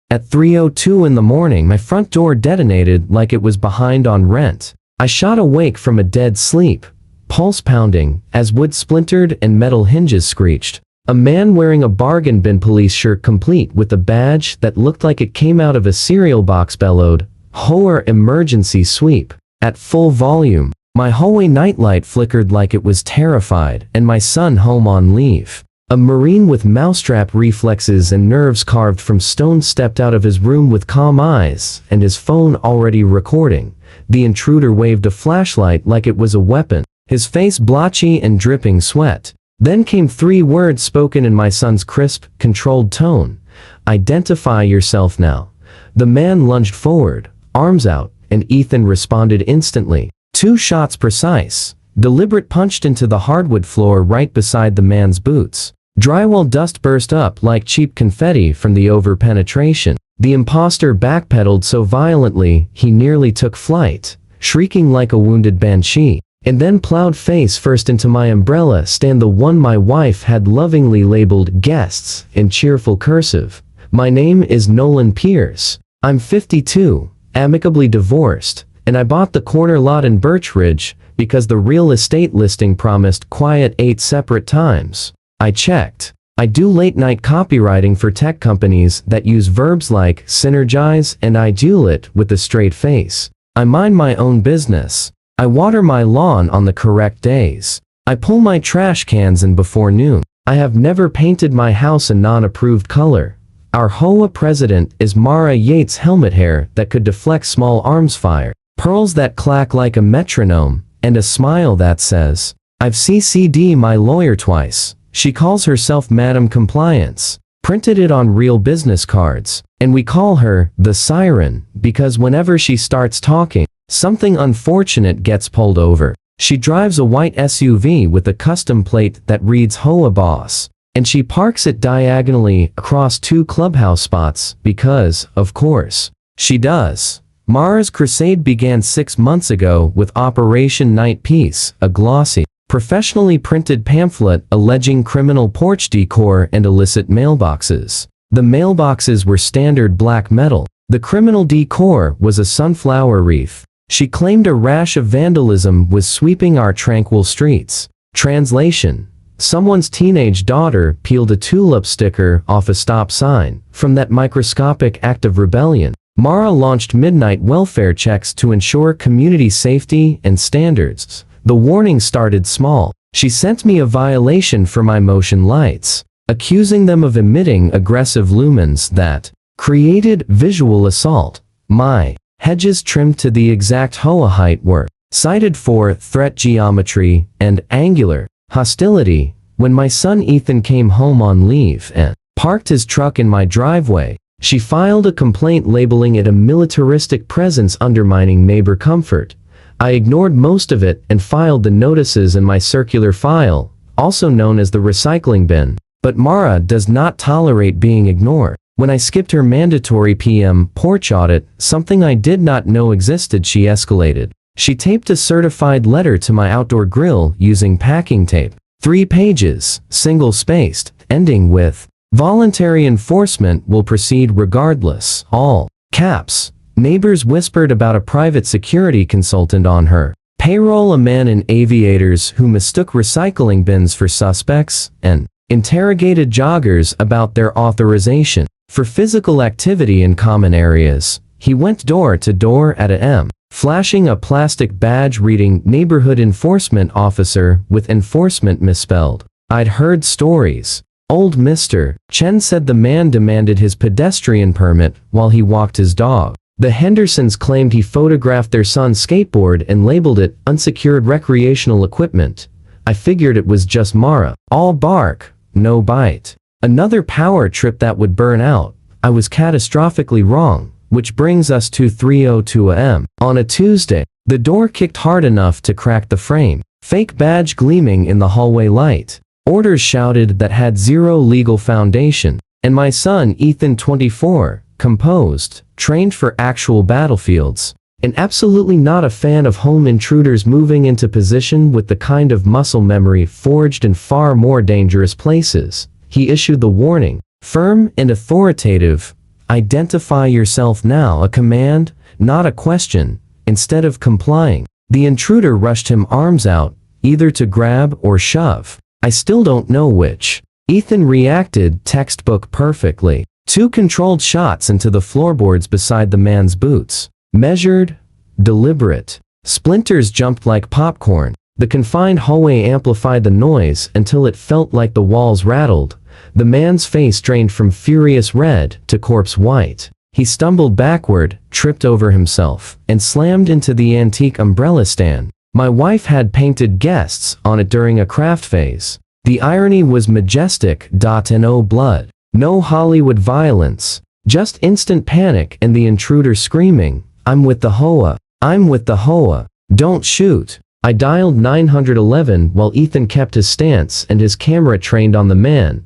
At 3:02 in the morning, my front door detonated like it was behind on rent. I shot awake from a dead sleep, pulse pounding, as wood splintered and metal hinges screeched. A man wearing a bargain bin police shirt complete with a badge that looked like it came out of a cereal box bellowed, "HOA emergency sweep," at full volume. My hallway nightlight flickered like it was terrified, and my son home on leave. A Marine with mousetrap reflexes and nerves carved from stone stepped out of his room with calm eyes and his phone already recording. The intruder waved a flashlight like it was a weapon, his face blotchy and dripping sweat. Then came 3 words spoken in my son's crisp, controlled tone. "Identify yourself now." The man lunged forward, arms out, and Ethan responded instantly. 2 shots precise, deliberate, punched into the hardwood floor right beside the man's boots. Drywall dust burst up like cheap confetti from the over-penetration. The imposter backpedaled so violently he nearly took flight, shrieking like a wounded banshee, and then plowed face first into my umbrella stand, the one my wife had lovingly labeled "guests" in cheerful cursive. My name is Nolan Pierce. I'm 52, amicably divorced, and I bought the corner lot in Birch Ridge because the real estate listing promised quiet 8 separate times. I checked. I do late-night copywriting for tech companies that use verbs like synergize and idulate with a straight face. I mind my own business. I water my lawn on the correct days. I pull my trash cans in before noon. I have never painted my house a non-approved color. Our HOA president is Mara Yates' helmet hair that could deflect small arms fire, pearls that clack like a metronome, and a smile that says, "I've CC'd my lawyer twice." She calls herself Madam Compliance, printed it on real business cards, and we call her the Siren because whenever she starts talking, something unfortunate gets pulled over. She drives a white SUV with a custom plate that reads HOA Boss, and she parks it diagonally across 2 clubhouse spots because, of course, she does. Mara's crusade began 6 months ago with Operation Night Peace, a glossy, professionally printed pamphlet alleging criminal porch decor and illicit mailboxes. The mailboxes were standard black metal. The criminal decor was a sunflower wreath. She claimed a rash of vandalism was sweeping our tranquil streets. Translation: someone's teenage daughter peeled a tulip sticker off a stop sign. From that microscopic act of rebellion, Mara launched midnight welfare checks to ensure community safety and standards. The warning started small. She sent me a violation for my motion lights, accusing them of emitting aggressive lumens that created visual assault. My hedges trimmed to the exact HOA height were cited for threat geometry and angular hostility. When my son Ethan came home on leave and parked his truck in my driveway, she filed a complaint labeling it a militaristic presence undermining neighbor comfort. I ignored most of it and filed the notices in my circular file, also known as the recycling bin. But Mara does not tolerate being ignored. When I skipped her mandatory PM porch audit, something I did not know existed, she escalated. She taped a certified letter to my outdoor grill using packing tape. 3 pages, single-spaced, ending with, "Voluntary enforcement will proceed regardless," all caps. Neighbors whispered about a private security consultant on her payroll, a man in aviators who mistook recycling bins for suspects, and interrogated joggers about their authorization for physical activity in common areas. He went door to door at a M, flashing a plastic badge reading Neighborhood Enforcement Officer with enforcement misspelled. I'd heard stories. Old Mr. Chen said the man demanded his pedestrian permit while he walked his dog. The Hendersons claimed he photographed their son's skateboard and labeled it unsecured recreational equipment. I figured it was just Mara. All bark, no bite. Another power trip that would burn out. I was catastrophically wrong, which brings us to 3:02 a.m. On a Tuesday. The door kicked hard enough to crack the frame. Fake badge gleaming in the hallway light. Orders shouted that had zero legal foundation. And my son Ethan, 24, composed, trained for actual battlefields, and absolutely not a fan of home intruders moving into position with the kind of muscle memory forged in far more dangerous places. He issued the warning, firm and authoritative, identify yourself now, a command, not a question. Instead of complying, the intruder rushed him, arms out, either to grab or shove. I still don't know which. Ethan reacted textbook perfectly. 2 controlled shots into the floorboards beside the man's boots. Measured, deliberate. Splinters jumped like popcorn. The confined hallway amplified the noise until it felt like the walls rattled. The man's face drained from furious red to corpse white. He stumbled backward, tripped over himself, and slammed into the antique umbrella stand. My wife had painted guests on it during a craft phase. The irony was majestic. No blood, no Hollywood violence, just instant panic and the intruder screaming, "I'm with the HOA! I'm with the HOA! Don't shoot!" I dialed 911 while Ethan kept his stance and his camera trained on the man,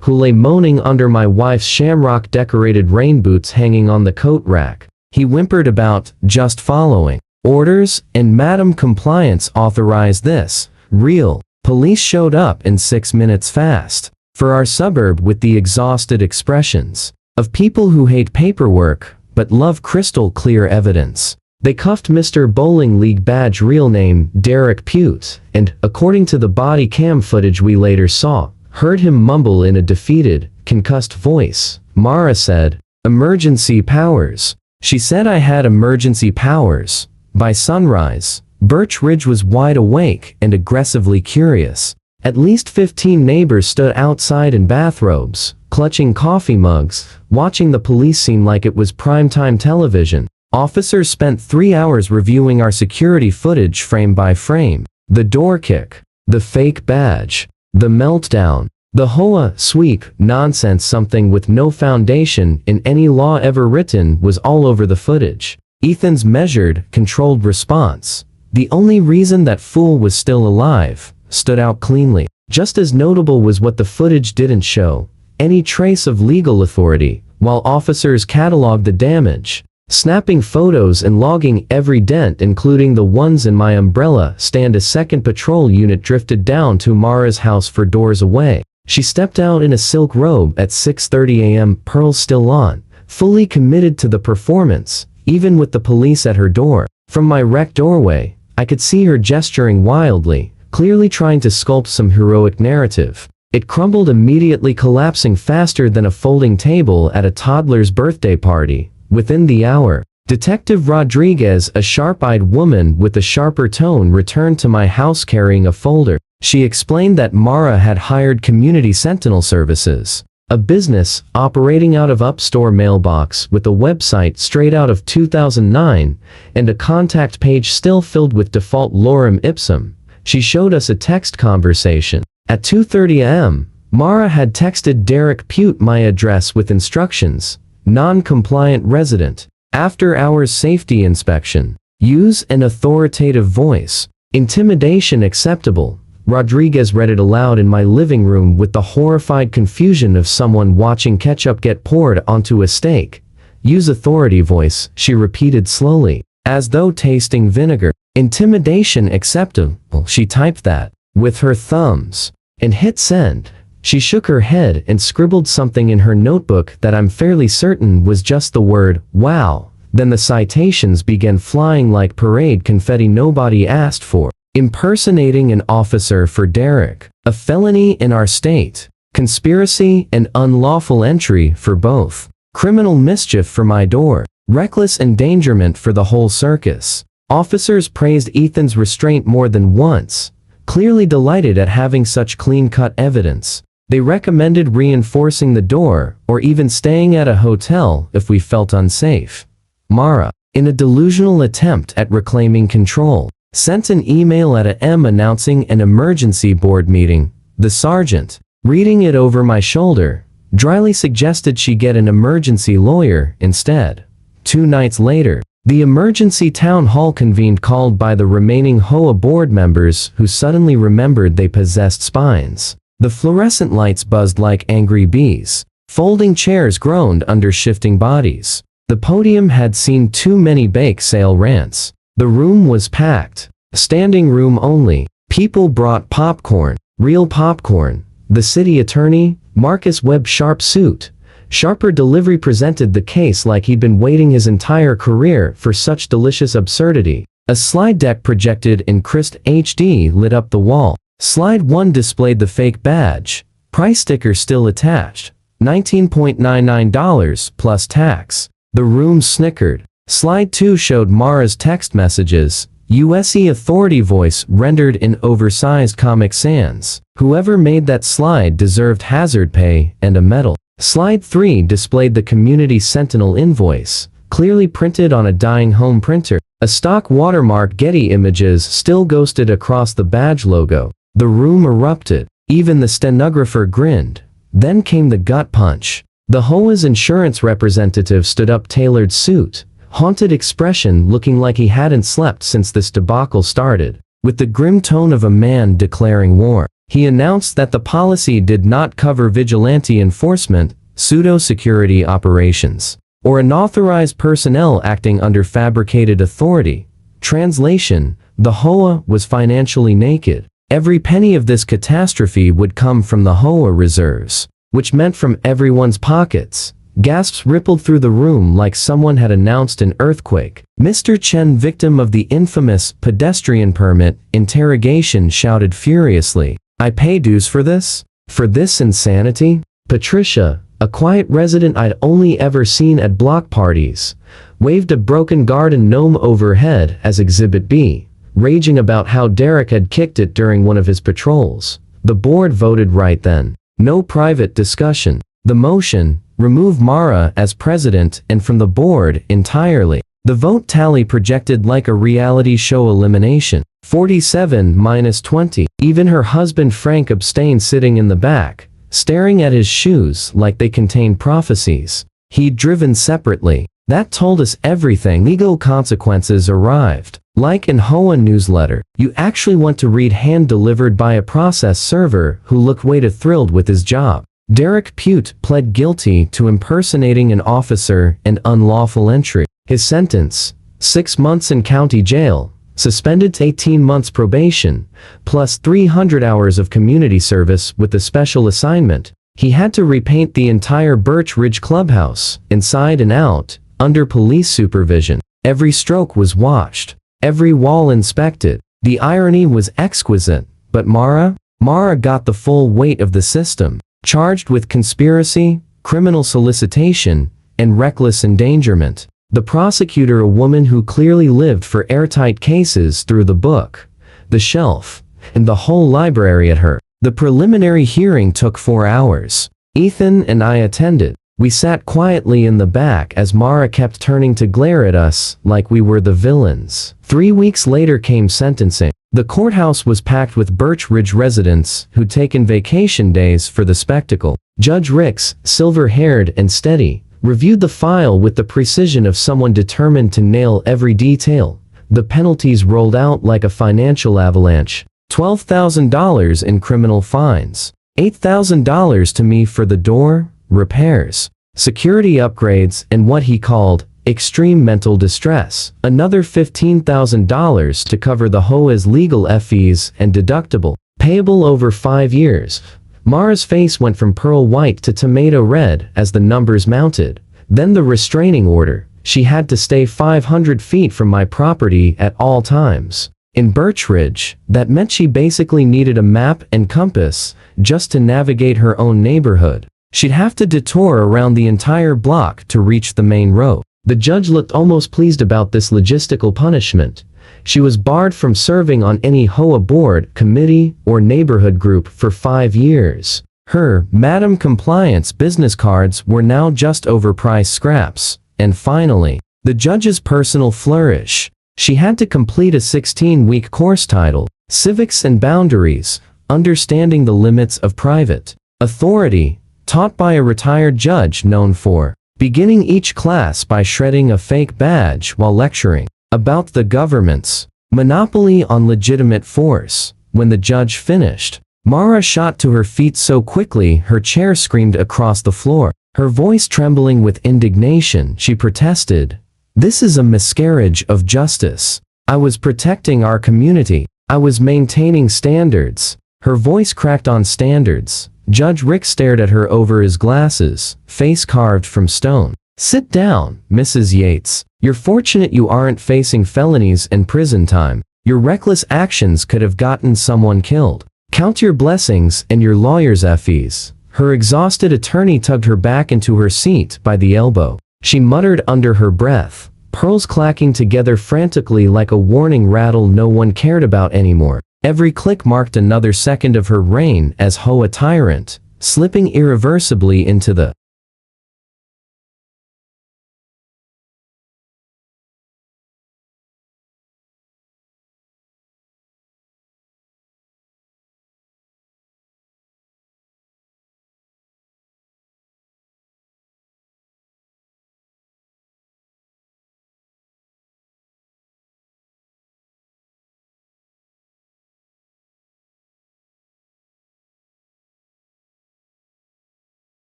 who lay moaning under my wife's shamrock-decorated rain boots hanging on the coat rack. He whimpered about just following orders, and Madam Compliance authorized this. Real. Police showed up in 6 minutes fast. For our suburb with the exhausted expressions of people who hate paperwork but love crystal clear evidence. They cuffed Mr. Bowling League badge, real name Derek Pute, and, according to the body cam footage we later saw, heard him mumble in a defeated, concussed voice. Mara said, "Emergency powers." She said I had emergency powers. By sunrise, Birch Ridge was wide awake and aggressively curious. At least 15 neighbors stood outside in bathrobes, clutching coffee mugs, watching the police scene like it was primetime television. Officers spent 3 hours reviewing our security footage frame by frame. The door kick, the fake badge, the meltdown, the HOA sweep nonsense, something with no foundation in any law ever written, was all over the footage. Ethan's measured, controlled response, the only reason that fool was still alive, stood out cleanly. Just as notable was what the footage didn't show, any trace of legal authority, while officers cataloged the damage, snapping photos and logging every dent, including the ones in my umbrella stand. A second patrol unit drifted down to Mara's house 4 doors away. She stepped out in a silk robe at 6:30 a.m., pearls still on, fully committed to the performance, even with the police at her door. From my wrecked doorway, I could see her gesturing wildly, clearly trying to sculpt some heroic narrative. It crumbled, immediately collapsing faster than a folding table at a toddler's birthday party. Within the hour, Detective Rodriguez, a sharp-eyed woman with a sharper tone, returned to my house carrying a folder. She explained that Mara had hired Community Sentinel Services, a business operating out of Upstore mailbox with a website straight out of 2009 and a contact page still filled with default lorem ipsum. She showed us a text conversation. At 2:30 a.m., Mara had texted Derek Pute my address with instructions: non-compliant resident, after hours safety inspection, use an authoritative voice, intimidation acceptable. Rodriguez read it aloud in my living room with the horrified confusion of someone watching ketchup get poured onto a steak. Use authority voice, she repeated slowly, as though tasting vinegar. Intimidation acceptable. She typed that with her thumbs and hit send. She shook her head and scribbled something in her notebook that I'm fairly certain was just the word, wow. Then the citations began flying like parade confetti nobody asked for. Impersonating an officer for Derek, a felony in our state. Conspiracy and unlawful entry for both. Criminal mischief for my door. Reckless endangerment for the whole circus. Officers praised Ethan's restraint more than once, clearly delighted at having such clean-cut evidence. They recommended reinforcing the door, or even staying at a hotel if we felt unsafe. Mara, in a delusional attempt at reclaiming control, sent an email at a.m. announcing an emergency board meeting. The sergeant, reading it over my shoulder, dryly suggested she get an emergency lawyer instead. 2 nights later, the emergency town hall convened, called by the remaining HOA board members who suddenly remembered they possessed spines. The fluorescent lights buzzed like angry bees. Folding chairs groaned under shifting bodies. The podium had seen too many bake sale rants. The room was packed. Standing room only. People brought popcorn. Real popcorn. The city attorney, Marcus Webb, sharp suit, Sharper delivery presented the case like he'd been waiting his entire career for such delicious absurdity. A slide deck projected in crisp HD lit up the wall. Slide 1 displayed the fake badge. Price sticker still attached. $19.99 plus tax. The room snickered. Slide 2 showed Mara's text messages. USC authority voice rendered in oversized Comic Sans. Whoever made that slide deserved hazard pay and a medal. Slide 3 displayed the Community Sentinel invoice, clearly printed on a dying home printer. A stock watermark Getty Images still ghosted across the badge logo. The room erupted. Even the stenographer grinned. Then came the gut punch. The HOA's insurance representative stood up, tailored suit, haunted expression, looking like he hadn't slept since this debacle started. With the grim tone of a man declaring war, he announced that the policy did not cover vigilante enforcement, pseudo-security operations, or unauthorized personnel acting under fabricated authority. Translation: the HOA was financially naked. Every penny of this catastrophe would come from the HOA reserves, which meant from everyone's pockets. Gasps rippled through the room like someone had announced an earthquake. Mr. Chen, victim of the infamous pedestrian permit interrogation, shouted furiously, "I pay dues for this? For this insanity?" Patricia, a quiet resident I'd only ever seen at block parties, waved a broken garden gnome overhead as Exhibit B, raging about how Derek had kicked it during one of his patrols. The board voted right then. No private discussion. The motion: remove Mara as president and from the board entirely. The vote tally projected like a reality show elimination. 47-20. Even her husband Frank abstained, sitting in the back, staring at his shoes like they contained prophecies. He'd driven separately. That told us everything. Legal consequences arrived. Like in HOA newsletter, you actually want to read hand-delivered by a process server who looked way too thrilled with his job. Derek Pute pled guilty to impersonating an officer and unlawful entry. His sentence: 6 months in county jail, suspended to 18 months probation, plus 300 hours of community service with a special assignment. He had to repaint the entire Birch Ridge clubhouse, inside and out, under police supervision. Every stroke was watched. Every wall inspected. The irony was exquisite. But Mara got the full weight of the system. Charged with conspiracy, criminal solicitation, and reckless endangerment. The prosecutor, a woman who clearly lived for airtight cases, threw the book, the shelf, and the whole library at her. The preliminary hearing took 4 hours. Ethan and I attended. We sat quietly in the back as Mara kept turning to glare at us like we were the villains. 3 weeks later came sentencing. The courthouse was packed with Birch Ridge residents who'd taken vacation days for the spectacle. Judge Ricks, silver-haired and steady, reviewed the file with the precision of someone determined to nail every detail. The penalties rolled out like a financial avalanche. $12,000 in criminal fines. $8,000 to me for the door, repairs, security upgrades, and what he called extreme mental distress. Another $15,000 to cover the HOA's legal fees and deductible, payable over 5 years. Mara's face went from pearl white to tomato red as the numbers mounted. Then the restraining order. She had to stay 500 feet from my property at all times. In Birch Ridge, that meant she basically needed a map and compass just to navigate her own neighborhood. She'd have to detour around the entire block to reach the main road. The judge looked almost pleased about this logistical punishment. She was barred from serving on any HOA board, committee, or neighborhood group for 5 years. Her Madam Compliance business cards were now just overpriced scraps. And finally, the judge's personal flourish. She had to complete a 16-week course titled Civics and Boundaries, Understanding the Limits of Private Authority, taught by a retired judge known for beginning each class by shredding a fake badge while lecturing about the government's monopoly on legitimate force. When the judge finished, Mara shot to her feet so quickly her chair screamed across the floor. Her voice trembling with indignation, she protested, "This is a miscarriage of justice. I was protecting our community. I was maintaining standards." Her voice cracked on standards, Judge Rick stared at her over his glasses, face carved from stone. Sit down, Mrs. Yates. You're fortunate you aren't facing felonies and prison time. Your reckless actions could have gotten someone killed. Count your blessings and your lawyer's fees. Her exhausted attorney tugged her back into her seat by the elbow. She muttered under her breath, pearls clacking together frantically like a warning rattle no one cared about anymore. Every click marked another second of her reign as HOA tyrant, slipping irreversibly into the